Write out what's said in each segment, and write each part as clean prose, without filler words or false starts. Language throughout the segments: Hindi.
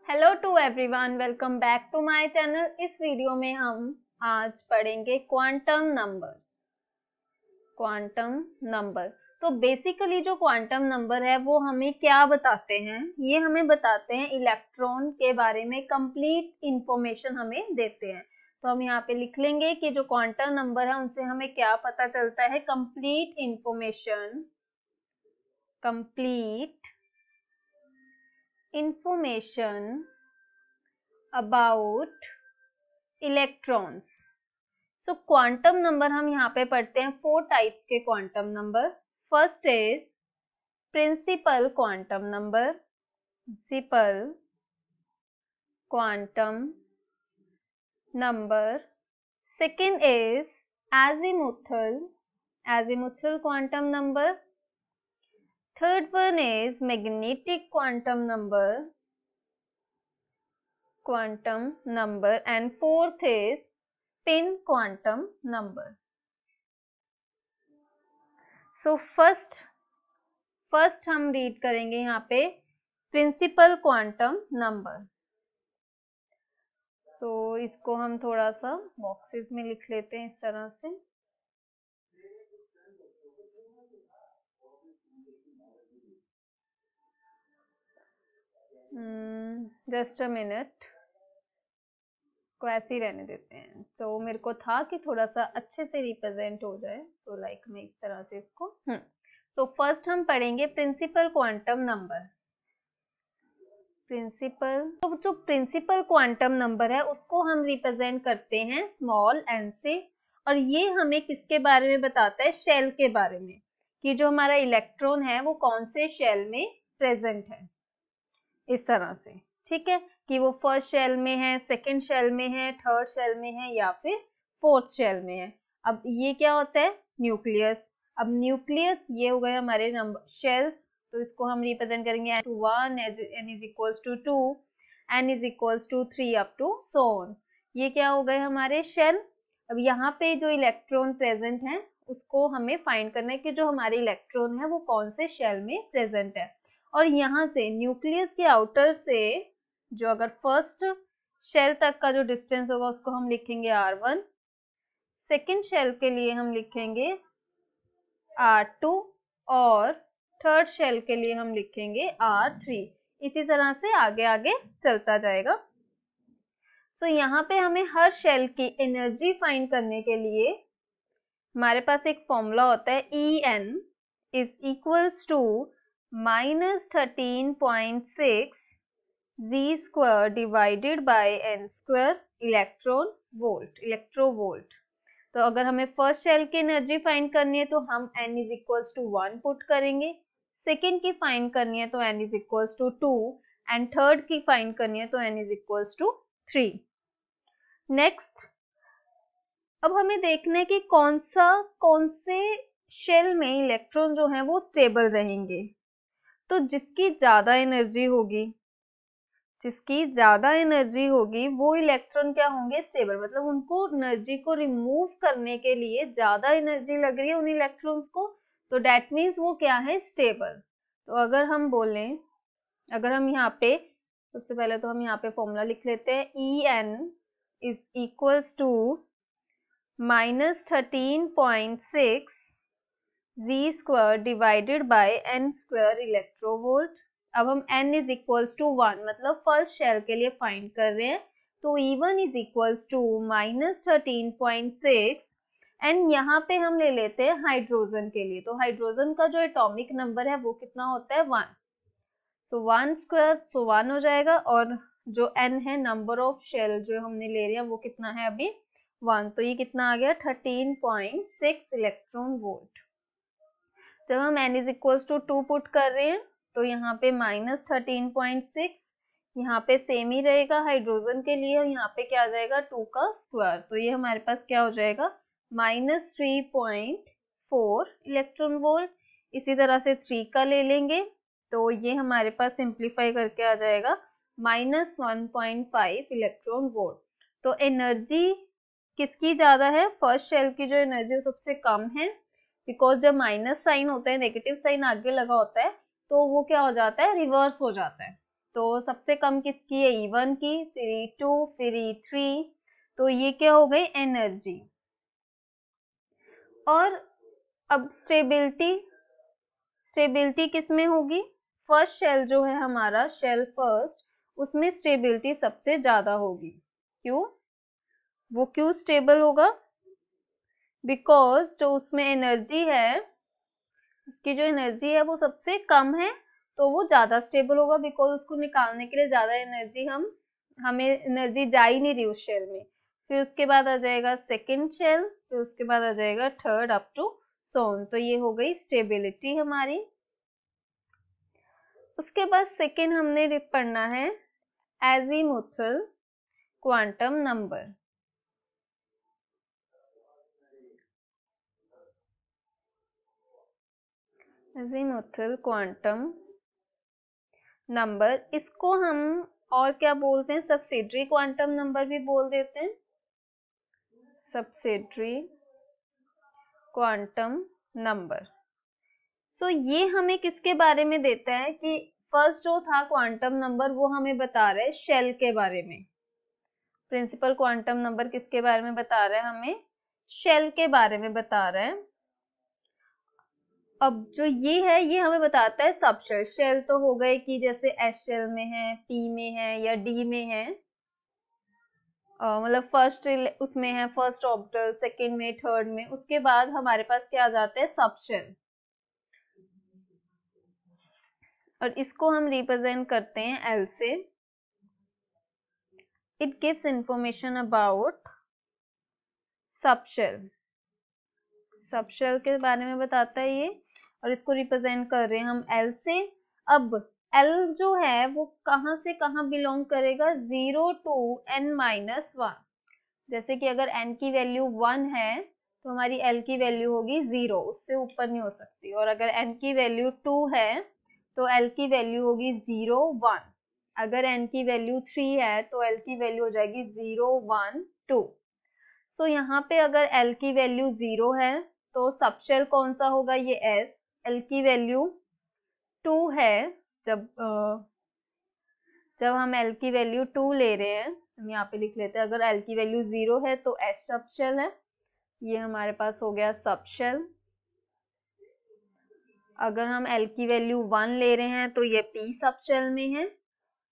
Hello to everyone, welcome back to my channel. इस वीडियो में हम आज पढ़ेंगे क्वांटम नंबर। क्वांटम नंबर तो बेसिकली जो क्वांटम नंबर है वो हमें क्या बताते हैं? ये हमें बताते हैं इलेक्ट्रॉन के बारे में कंप्लीट इंफॉर्मेशन हमें देते हैं। तो हम यहाँ पे लिख लेंगे कि जो क्वांटम नंबर है उनसे हमें क्या पता चलता है? Complete information, complete information about electrons. तो क्वांटम नंबर हम यहाँ पे पढ़ते हैं 4 टाइप्स के quantum number. First is principal quantum number, principal quantum number. Second is azimuthal, azimuthal quantum number. Third one is magnetic quantum number, quantum number. And fourth is spin quantum number. So first हम रीड करेंगे यहाँ पे प्रिंसिपल क्वांटम नंबर। तो इसको हम थोड़ा सा बॉक्सेस में लिख लेते हैं इस तरह से। जस्ट अ मिनट, को ऐसे ही रहने देते हैं। तो मेरे को था कि थोड़ा सा अच्छे से रिप्रेजेंट हो जाए, तो लाइक मैं इस तरह से इसको तो फर्स्ट हम पढ़ेंगे प्रिंसिपल क्वांटम नंबर। प्रिंसिपल, तो जो प्रिंसिपल क्वांटम नंबर है उसको हम रिप्रेजेंट करते हैं स्मॉल एन से। और ये हमें किसके बारे में बताता है? शेल के बारे में, कि जो हमारा इलेक्ट्रॉन है वो कौन से शेल में प्रेजेंट है, इस तरह से। ठीक है, कि वो फर्स्ट शेल में है, सेकंड शेल में है, थर्ड शेल में है या फिर फोर्थ शेल में है। अब ये क्या होता है? न्यूक्लियस। अब न्यूक्लियस ये हो गए हमारे नंबर शेल्स, तो इसको हम रिप्रेजेंट करेंगे n1, n is equals to 2, n is equals to 3 up to so on। ये क्या हो गए हमारे शेल। अब यहाँ पे जो इलेक्ट्रॉन प्रेजेंट है उसको हमें फाइंड करना है कि जो हमारे इलेक्ट्रॉन है वो कौन से शेल में प्रेजेंट है। और यहाँ से न्यूक्लियस के आउटर से जो अगर फर्स्ट शेल तक का जो डिस्टेंस होगा उसको हम लिखेंगे R1, सेकेंड शेल के लिए हम लिखेंगे R2 और थर्ड शेल के लिए हम लिखेंगे R3। इसी तरह से आगे आगे चलता जाएगा। तो यहाँ पे हमें हर शेल की एनर्जी फाइंड करने के लिए हमारे पास एक फॉर्मूला होता है En is equals to -13.6 Z square divided by n square electronvolt. तो अगर हमें फर्स्ट शेल की एनर्जी फाइंड करनी है तो हम n is equals to 1 put करेंगे, सेकेंड की फाइंड करनी है तो n is equals to 2 and third की फाइंड करनी है तो n is equals to 3। Next, अब हमें देखना है कि कौन से शेल में इलेक्ट्रॉन जो है वो स्टेबल रहेंगे। तो जिसकी ज्यादा एनर्जी होगी वो इलेक्ट्रॉन क्या होंगे? स्टेबल। मतलब उनको एनर्जी को रिमूव करने के लिए ज्यादा एनर्जी लग रही है उन इलेक्ट्रॉन्स को, तो डेट मीन्स वो क्या है? स्टेबल। तो अगर हम बोलें, अगर हम यहाँ पे सबसे पहले तो हम यहाँ पे फॉर्मूला लिख लेते हैं En is equals to -13.6 Z square divided by n square electronvolt. अब हम n is equals to 1 मतलब फर्स्ट शेल के लिए फाइंड कर रहे हैं, तो E1 is equals to -13.6 and यहाँ पे हम ले लेते हैं हाइड्रोजन के लिए। तो हाइड्रोजन का जो एटॉमिक नंबर है वो कितना होता है? 1। तो 1 स्क्वायर, तो 1 हो जाएगा। और जो n है, नंबर ऑफ शेल जो हमने ले रहे हैं वो कितना है अभी? 1। तो ये कितना आ गया? 13.6 इलेक्ट्रॉन वोल्ट। जब हम n is equals to 2 put कर रहे हैं तो यहाँ पे -13.6, यहाँ पे सेम ही रहेगा हाइड्रोजन के लिए, यहाँ पे क्या आ जाएगा? 2 का स्क्वायर। तो ये हमारे पास क्या हो जाएगा? -3.4 इलेक्ट्रॉन वोल्ट। इसी तरह से 3 का ले लेंगे तो ये हमारे पास सिंप्लीफाई करके आ जाएगा -1.5 इलेक्ट्रॉन वोल्ट। तो एनर्जी किसकी ज्यादा है? फर्स्ट शेल की जो एनर्जी सबसे कम है, बिकॉज जब माइनस साइन होता है, नेगेटिव साइन आगे लगा होता है, तो वो क्या हो जाता है? रिवर्स हो जाता है। तो सबसे कम किसकी है, E1 की, फिर E2, फिर E3, तो ये क्या हो गई, एनर्जी। और अब स्टेबिलिटी किस में होगी, फर्स्ट शेल जो है हमारा, शेल फर्स्ट, उसमें स्टेबिलिटी सबसे ज्यादा होगी। क्यों, वो क्यों स्टेबल होगा, बिकॉज जो उसमें एनर्जी है, उसकी जो एनर्जी है वो सबसे कम है, तो वो ज्यादा स्टेबल होगा, बिकॉज उसको निकालने के लिए ज्यादा एनर्जी हमें एनर्जी जा ही नहीं रही उस शेल में। फिर उसके बाद आ जाएगा सेकंड शेल, फिर उसके बाद आ जाएगा थर्ड, अप टू सोन। तो ये हो गई स्टेबिलिटी हमारी। उसके बाद सेकंड हमने पढ़ना है azimuthal quantum number. Azimuthal quantum number, इसको हम और क्या बोलते हैं, सब्सिडरी क्वांटम नंबर भी बोल देते हैं, सब्सिडरी क्वांटम नंबर। तो ये हमें किसके बारे में देता है कि फर्स्ट जो था क्वांटम नंबर वो हमें बता रहा है शेल के बारे में। प्रिंसिपल क्वांटम नंबर किसके बारे में बता रहा है, हमें शेल के बारे में बता रहा है। अब जो ये है ये हमें बताता है सबशेल। शेल तो हो गए कि जैसे एस शेल में है, पी में है या डी में है, मतलब फर्स्ट उसमें है, फर्स्ट ऑर्बिटल, सेकंड में, थर्ड में। उसके बाद हमारे पास क्या आ जाता है, सबशेल, और इसको हम रिप्रेजेंट करते हैं एल से। It gives information about subshell, subshell के बारे में बताता है ये, और इसको रिप्रेजेंट कर रहे हैं हम एल से। अब एल जो है वो कहां से कहां बिलोंग करेगा, 0 टू n-1। जैसे कि अगर n की वैल्यू 1 है तो हमारी l की वैल्यू होगी 0, उससे ऊपर नहीं हो सकती। और अगर n की वैल्यू 2 है तो l की वैल्यू होगी 0, 1। अगर n की वैल्यू 3 है तो l की वैल्यू हो जाएगी 0, 1, 2। सो यहाँ पे अगर l की वैल्यू 0 है तो सबशेल कौन सा होगा, ये s। l की वैल्यू 2 है, जब जब हम l की वैल्यू 2 ले रहे हैं, हम यहाँ पे लिख लेते हैं, अगर l की वैल्यू 0 है तो s सबशेल है, ये हमारे पास हो गया सबशेल। अगर हम l की वैल्यू 1 ले रहे हैं तो ये p सबशेल में है,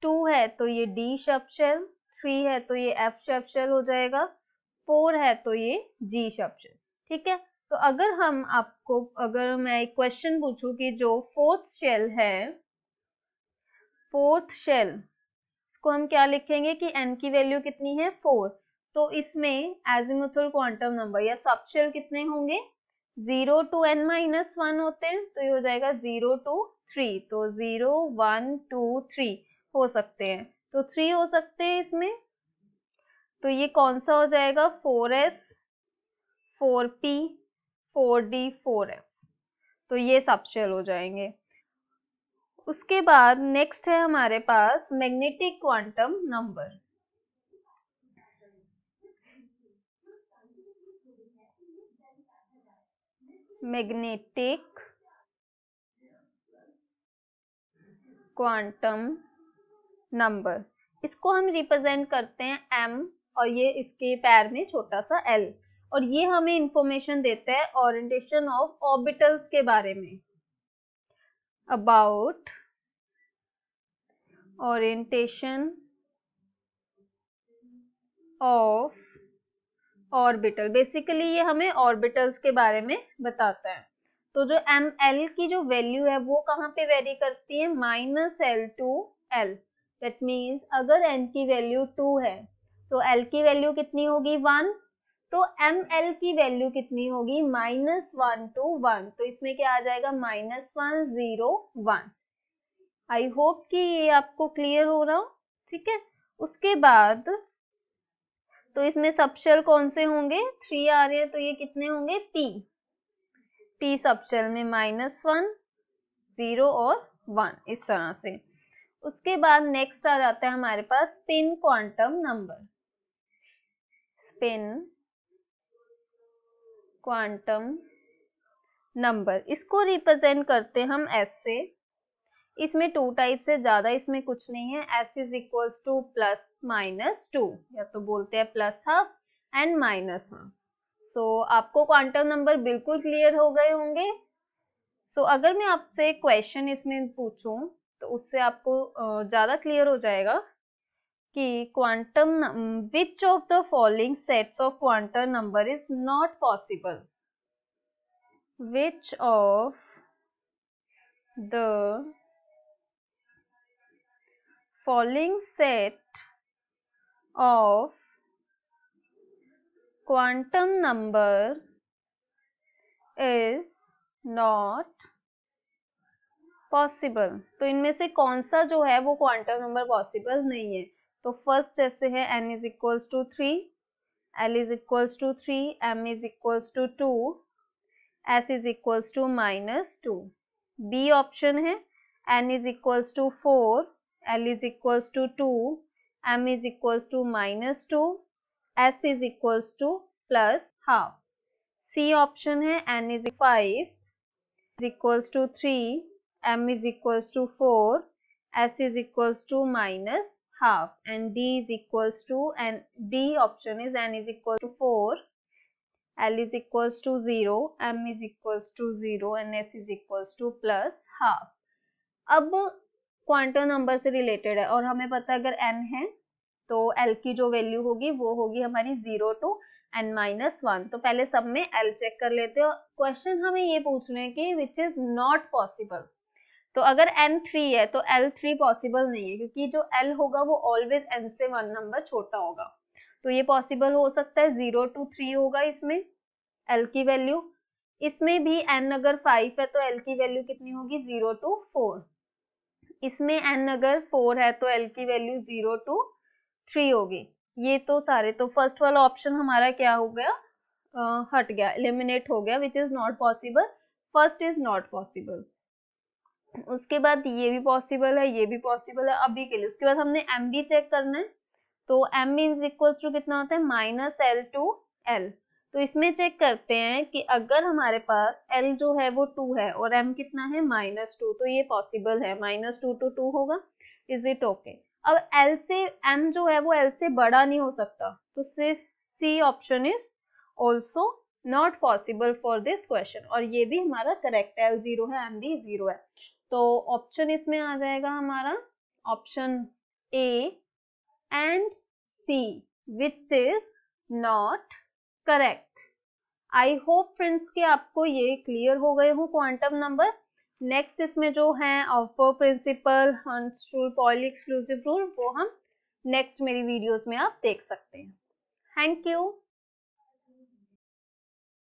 2 है तो ये d सबशेल, 3 है तो ये f सबशेल हो जाएगा, 4 है तो ये g सबशेल। ठीक है, तो अगर मैं एक क्वेश्चन पूछूं कि जो फोर्थ शेल है, फोर्थ शेल, इसको हम क्या लिखेंगे कि n की वैल्यू कितनी है, 4। तो इसमें एजीमुथल क्वांटम नंबर या सबशेल कितने होंगे, 0 टू n-1 होते हैं, तो ये हो जाएगा 0 to 3। तो 0, 1, 2, 3 हो सकते हैं, तो 3 हो सकते हैं इसमें। तो ये कौन सा हो जाएगा, 4s, 4p, 4d, 4f। तो ये सबशेल हो जाएंगे। उसके बाद नेक्स्ट है हमारे पास magnetic quantum number. Magnetic quantum number, इसको हम रिप्रेजेंट करते हैं m, और ये इसके पैर में छोटा सा l, और ये हमें इंफॉर्मेशन देता है ओरिएंटेशन ऑफ ऑर्बिटल्स के बारे में, about orientation of orbital. Basically ये हमें ऑर्बिटल्स के बारे में बताता है। तो जो ml की जो वैल्यू है वो कहाँ पे वेरी करती है, -l to l। That means अगर n की वैल्यू 2 है तो l की वैल्यू कितनी होगी, 1। तो ml की वैल्यू कितनी होगी, -1 to 1। तो इसमें क्या आ जाएगा, -1, 0, 1। आई होप कि ये आपको क्लियर हो रहा हो। ठीक है, उसके बाद तो इसमें सबशेल कौन से होंगे, 3 आ रहे हैं, तो ये कितने होंगे, p सबशेल में -1, 0 और 1, इस तरह से। उसके बाद नेक्स्ट आ जाता है हमारे पास spin quantum number. Spin quantum number, इसको रिप्रेजेंट करते हैं हम s से। इसमें 2 टाइप से, ज्यादा इसमें कुछ नहीं है। s is equals to plus minus 2, या तो बोलते हैं plus half and minus half. So आपको क्वांटम नंबर बिल्कुल क्लियर हो गए होंगे। सो अगर मैं आपसे क्वेश्चन इसमें पूछूं तो उससे आपको ज्यादा क्लियर हो जाएगा कि quantum which of the following sets of quantum number is not possible, which of the following set of quantum number is not possible. तो इनमें से कौन सा जो है वो क्वांटम नंबर पॉसिबल नहीं है। तो फर्स्ट ऐसे है n is equals to 3, l is equals to 3, m is equals to 2, s is equals to -2। B option है n is equals to 4, l is equals to 2, m is equals to -2, s is equals to plus half. C option है n is 5 is equals to 3, m is equals to 4, s is equals to minus half, and d is equals to, and d option is n is equals to 4, l is equals to 0, m is equals to 0, and s is equals to plus half। अब क्वांटम नंबर से रिलेटेड है और हमें पता है अगर n है तो l की जो वैल्यू होगी वो होगी हमारी 0 टू n-1। तो पहले सब में l चेक कर लेते हैं। क्वेश्चन हमें ये पूछना है कि विच इज नॉट पॉसिबल। तो अगर n 3 है तो l 3 पॉसिबल नहीं है, क्योंकि जो l होगा वो ऑलवेज n से 1 नंबर छोटा होगा। तो ये पॉसिबल हो सकता है 0 टू 3 होगा इसमें l की वैल्यू। इसमें भी n अगर 5 है तो l की वैल्यू कितनी होगी 0 टू 4। इसमें n अगर 4 है तो l की वैल्यू 0 टू 3 होगी। ये तो सारे, तो फर्स्ट वाला ऑप्शन हमारा क्या हो गया, हट गया, एलिमिनेट हो गया, विच is not possible. First is not possible. उसके बाद ये भी पॉसिबल है, ये भी पॉसिबल है अभी के लिए। उसके बाद हमने m भी चेक करना है। तो m इज इक्वल टू कितना होता है -l टू l। तो इसमें चेक करते हैं कि अगर हमारे पास l जो है वो 2 है और m कितना है -2, तो ये पॉसिबल है, -2 टू 2 होगा। Is it okay. अब l से m जो है वो l से बड़ा नहीं हो सकता, तो सिर्फ C option is also not possible for this question, और ये भी हमारा करेक्ट है, l 0 है m भी 0 है। तो ऑप्शन इसमें आ जाएगा हमारा option A and C, which is not correct. I hope friends कि आपको ये क्लियर हो गए हो क्वांटम नंबर। नेक्स्ट इसमें जो है ऑफ प्रिंसिपल, हंस रूल, पॉली एक्सक्लूसिव रूल, वो हम नेक्स्ट मेरी वीडियोस में आप देख सकते हैं। Thank you.